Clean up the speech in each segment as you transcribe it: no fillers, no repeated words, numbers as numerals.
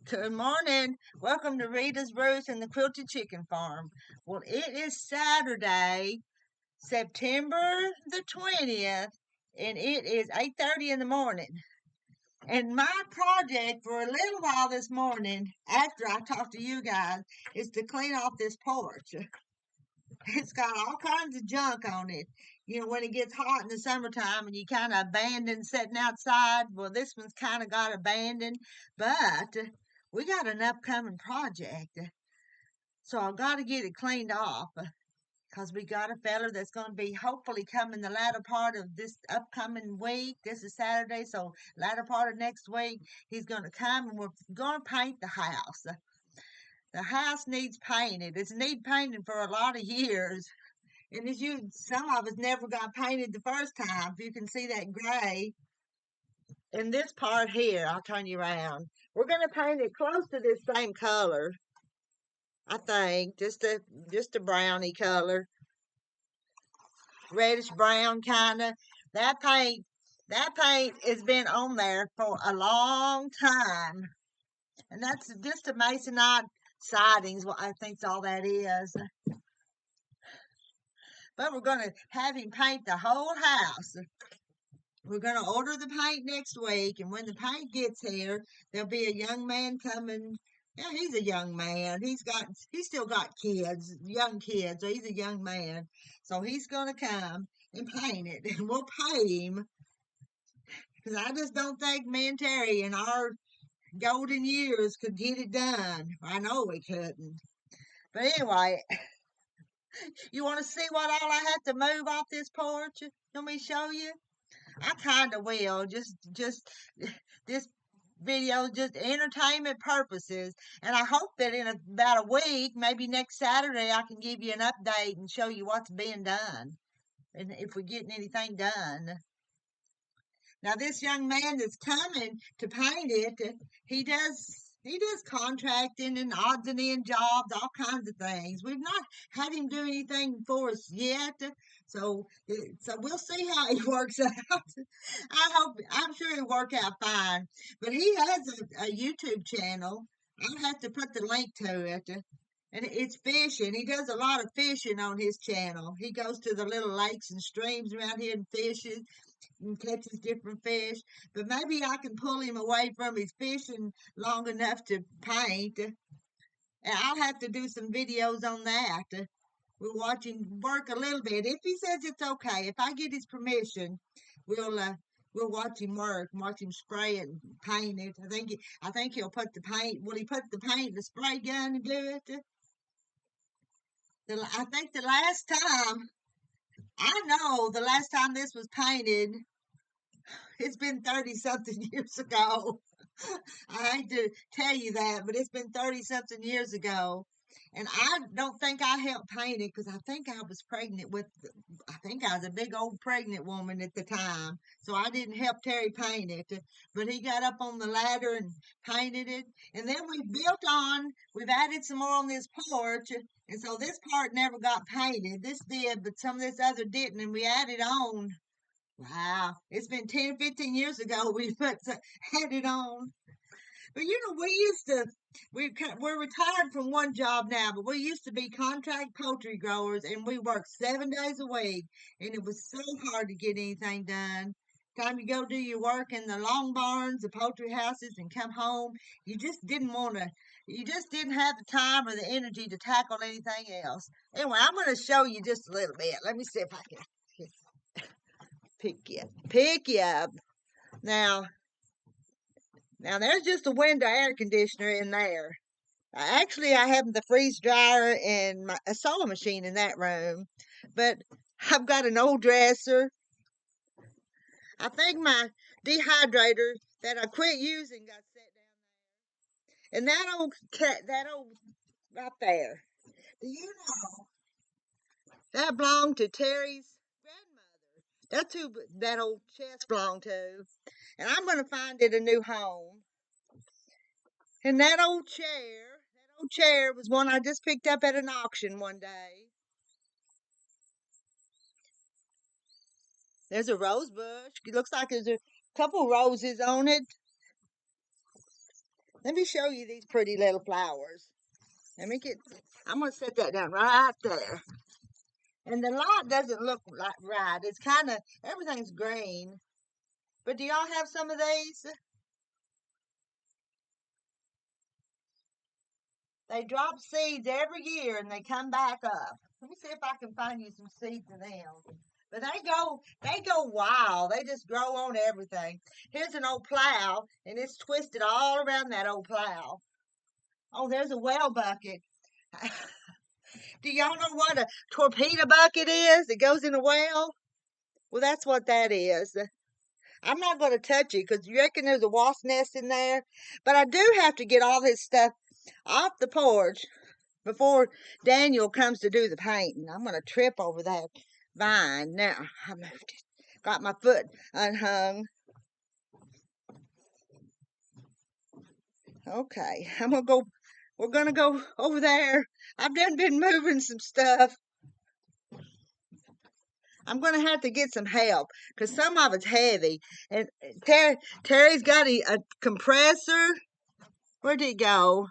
Good morning. Welcome to Rita's Roost and the Quilted Chicken Farm. Well, it is Saturday, September the 20th, and it is 8:30 in the morning. And my project for a little while this morning, after I talk to you guys, is to clean off this porch. It's got all kinds of junk on it. You know, when it gets hot in the summertime and you kind of abandon sitting outside, well, this one's kind of got abandoned, but we got an upcoming project. So I've got to get it cleaned off because we got a feller that's going to be hopefully coming the latter part of this upcoming week. This is Saturday, so latter part of next week, he's going to come and we're going to paint the house. The house needs painted. It's need painting for a lot of years. And as you, some of us never got painted the first time. If you can see that gray. And this part here, I'll turn you around. We're going to paint it close to this same color. I think just a brownie color, reddish brown kind of. That paint has been on there for a long time, and that's just a masonite sidings. Well, I think all that is. But we're going to have him paint the whole house. We're going to order the paint next week, and when the paint gets here, there'll be a young man coming. Yeah, he's a young man. He's still got kids, young kids. So he's a young man. So he's going to come and paint it, and we'll pay him because I just don't think me and Terry in our golden years could get it done. I know we couldn't. But anyway, you want to see what all I had to move off this porch? Let me show you. I kind of will. Just this video, just entertainment purposes. And I hope that in about a week, maybe next Saturday, I can give you an update and show you what's being done and if we're getting anything done. Now, this young man that's coming to paint it, he does contracting and odds and end jobs, all kinds of things. We've not had him do anything for us yet, so we'll see how he works out. I'm sure he'll work out fine. But he has a YouTube channel. I'll have to put the link to it. And it's fishing. He does a lot of fishing on his channel. He goes to the little lakes and streams around here and fishes and catches different fish. But maybe I can pull him away from his fishing long enough to paint. And I'll have to do some videos on that. We'll watch him work a little bit. If he says it's okay, if I get his permission, we'll watch him work, watch him spray it and paint it. I think he'll put the paint. Will he put the paint in the spray gun and do it? I think the last time, I know the last time this was painted, it's been 30 something years ago. I hate to tell you that, but it's been 30 something years ago. And I don't think I helped paint it because I think I was pregnant I think I was a big old pregnant woman at the time. So I didn't help Terry paint it. But he got up on the ladder and painted it. And then we've added some more on this porch. And so this part never got painted. This did, but some of this other didn't. And we added on. Wow. It's been 10, 15 years ago we added on. But we're retired from one job now, but we used to be contract poultry growers and we worked 7 days a week and it was so hard to get anything done. Time you go do your work in the long barns, the poultry houses and come home, you just didn't have the time or the energy to tackle anything else. Anyway, I'm going to show you just a little bit. Let me see if I can pick you up. Now there's just a window air conditioner in there. Actually, I have the freeze dryer and a sewing machine in that room, but I've got an old dresser. I think my dehydrator that I quit using got set down there, and that old right there. Do you know that belonged to Terry's grandmother? That's who that old chest belonged to, and I'm going to find it a new home. And that old chair was one I just picked up at an auction one day. There's a rose bush. It looks like there's a couple roses on it. Let me show you these pretty little flowers. I'm going to set that down right there. And the light doesn't look like right. It's kind of, everything's green. But do y'all have some of these? They drop seeds every year and they come back up. Let me see if I can find you some seeds of them. But they go wild. They just grow on everything. Here's an old plow, and it's twisted all around that old plow. Oh, there's a well bucket. Do y'all know what a torpedo bucket is? It goes in a well? Well, that's what that is. I'm not going to touch it because you reckon there's a wasp nest in there. But I do have to get all this stuff off the porch before Daniel comes to do the painting. I'm going to trip over that vine. Now, I moved it. Got my foot unhung. Okay, we're going to go over there. I've done been moving some stuff. I'm going to have to get some help because some of it's heavy. And Terry's got a compressor. Where'd it go?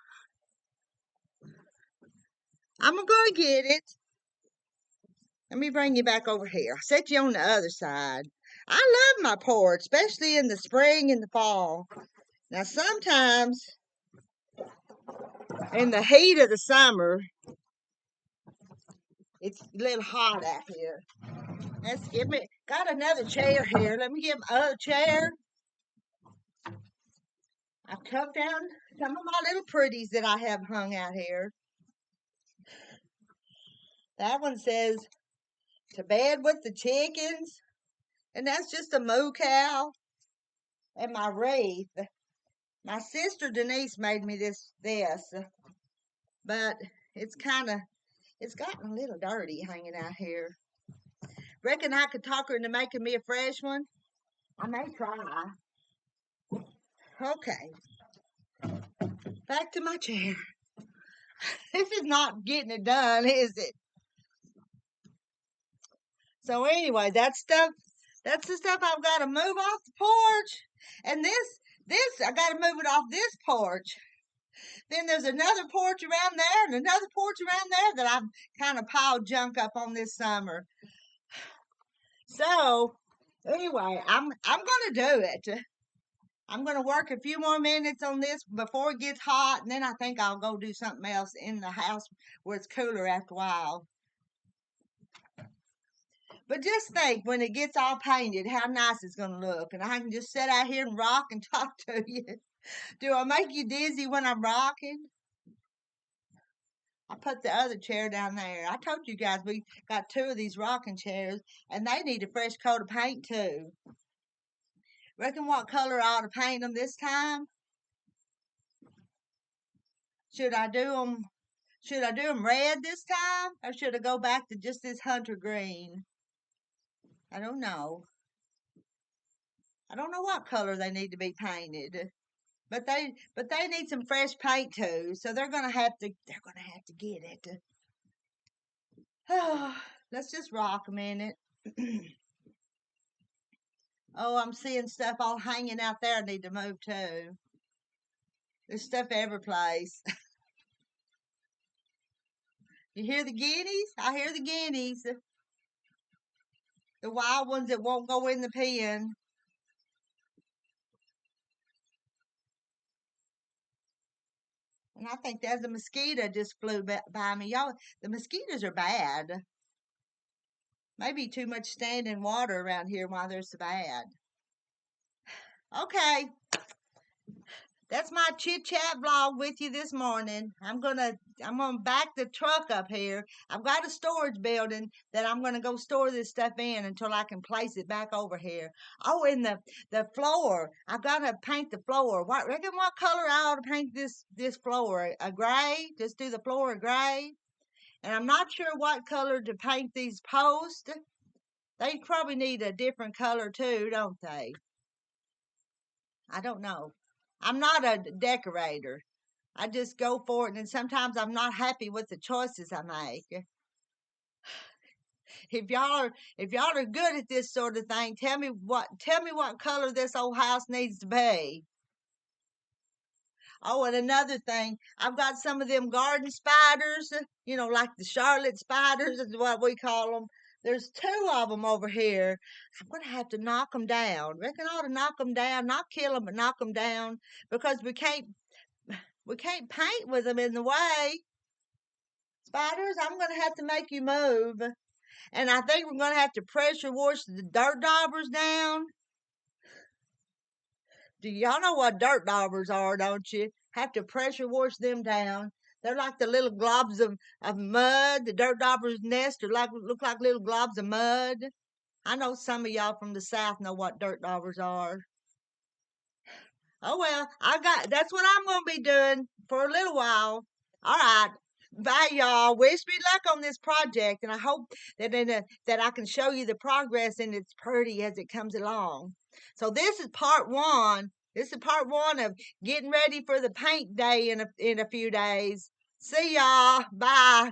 I'm going to get it. Let me bring you back over here. I'll set you on the other side. I love my porch, especially in the spring and the fall. Now, sometimes in the heat of the summer, it's a little hot out here. Got another chair here. Let me get my other chair. I've tucked down some of my little pretties that I have hung out here. That one says, to bed with the chickens. And that's just a moo cow. And my wreath. My sister Denise made me this. But it's gotten a little dirty hanging out here. Reckon I could talk her into making me a fresh one? I may try. Okay. Back to my chair. This is not getting it done, is it? So anyway, that's the stuff I've got to move off the porch. And this, I got to move it off this porch. Then there's another porch around there and another porch around there that I've kind of piled junk up on this summer. So anyway, I'm going to do it. I'm going to work a few more minutes on this before it gets hot, and then I think I'll go do something else in the house where it's cooler after a while. But just think, when it gets all painted, how nice it's going to look. And I can just sit out here and rock and talk to you. Do I make you dizzy when I'm rocking? I put the other chair down there. I told you guys we got 2 of these rocking chairs, and they need a fresh coat of paint too. Reckon what color I ought to paint them this time? Should I do them red this time, or should I go back to just this hunter green? I don't know. I don't know what color they need to be painted, but they need some fresh paint too. So they're gonna have to get it. Let's just rock a minute. Oh, I'm seeing stuff all hanging out there I need to move too. There's stuff every place. You hear the guineas? I hear the guineas. The wild ones that won't go in the pen. And I think there's a mosquito just flew by me. Y'all, the mosquitoes are bad. Maybe too much standing water around here while they're so bad. Okay. That's my chit chat vlog with you this morning. I'm gonna back the truck up here. I've got a storage building that I'm gonna go store this stuff in until I can place it back over here. Oh, and the floor. I've gotta paint the floor. What color I ought to paint this floor? A gray? Just do the floor a gray. And I'm not sure what color to paint these posts. They probably need a different color too, don't they? I don't know. I'm not a decorator. I just go for it, and sometimes I'm not happy with the choices I make. If y'all are good at this sort of thing, tell me what color this old house needs to be. Oh, and another thing, I've got some of them garden spiders, like the Charlotte spiders is what we call them. There's two of them over here. I'm going to have to knock them down. Reckon I ought to knock them down, not kill them, but knock them down because we can't paint with them in the way. Spiders, I'm going to have to make you move. And I think we're going to have to pressure wash the dirt daubers down. Do y'all know what dirt daubers are, don't you? Have to pressure wash them down. They're like the little globs of mud. The dirt dauber's nest are look like little globs of mud. I know some of y'all from the South know what dirt daubers are. Oh well, that's what I'm gonna be doing for a little while. All right. Bye, y'all. Wish me luck on this project, and I hope that I can show you the progress and it's pretty as it comes along. So this is part one. This is part one of getting ready for the paint day in a few days. See y'all. Bye.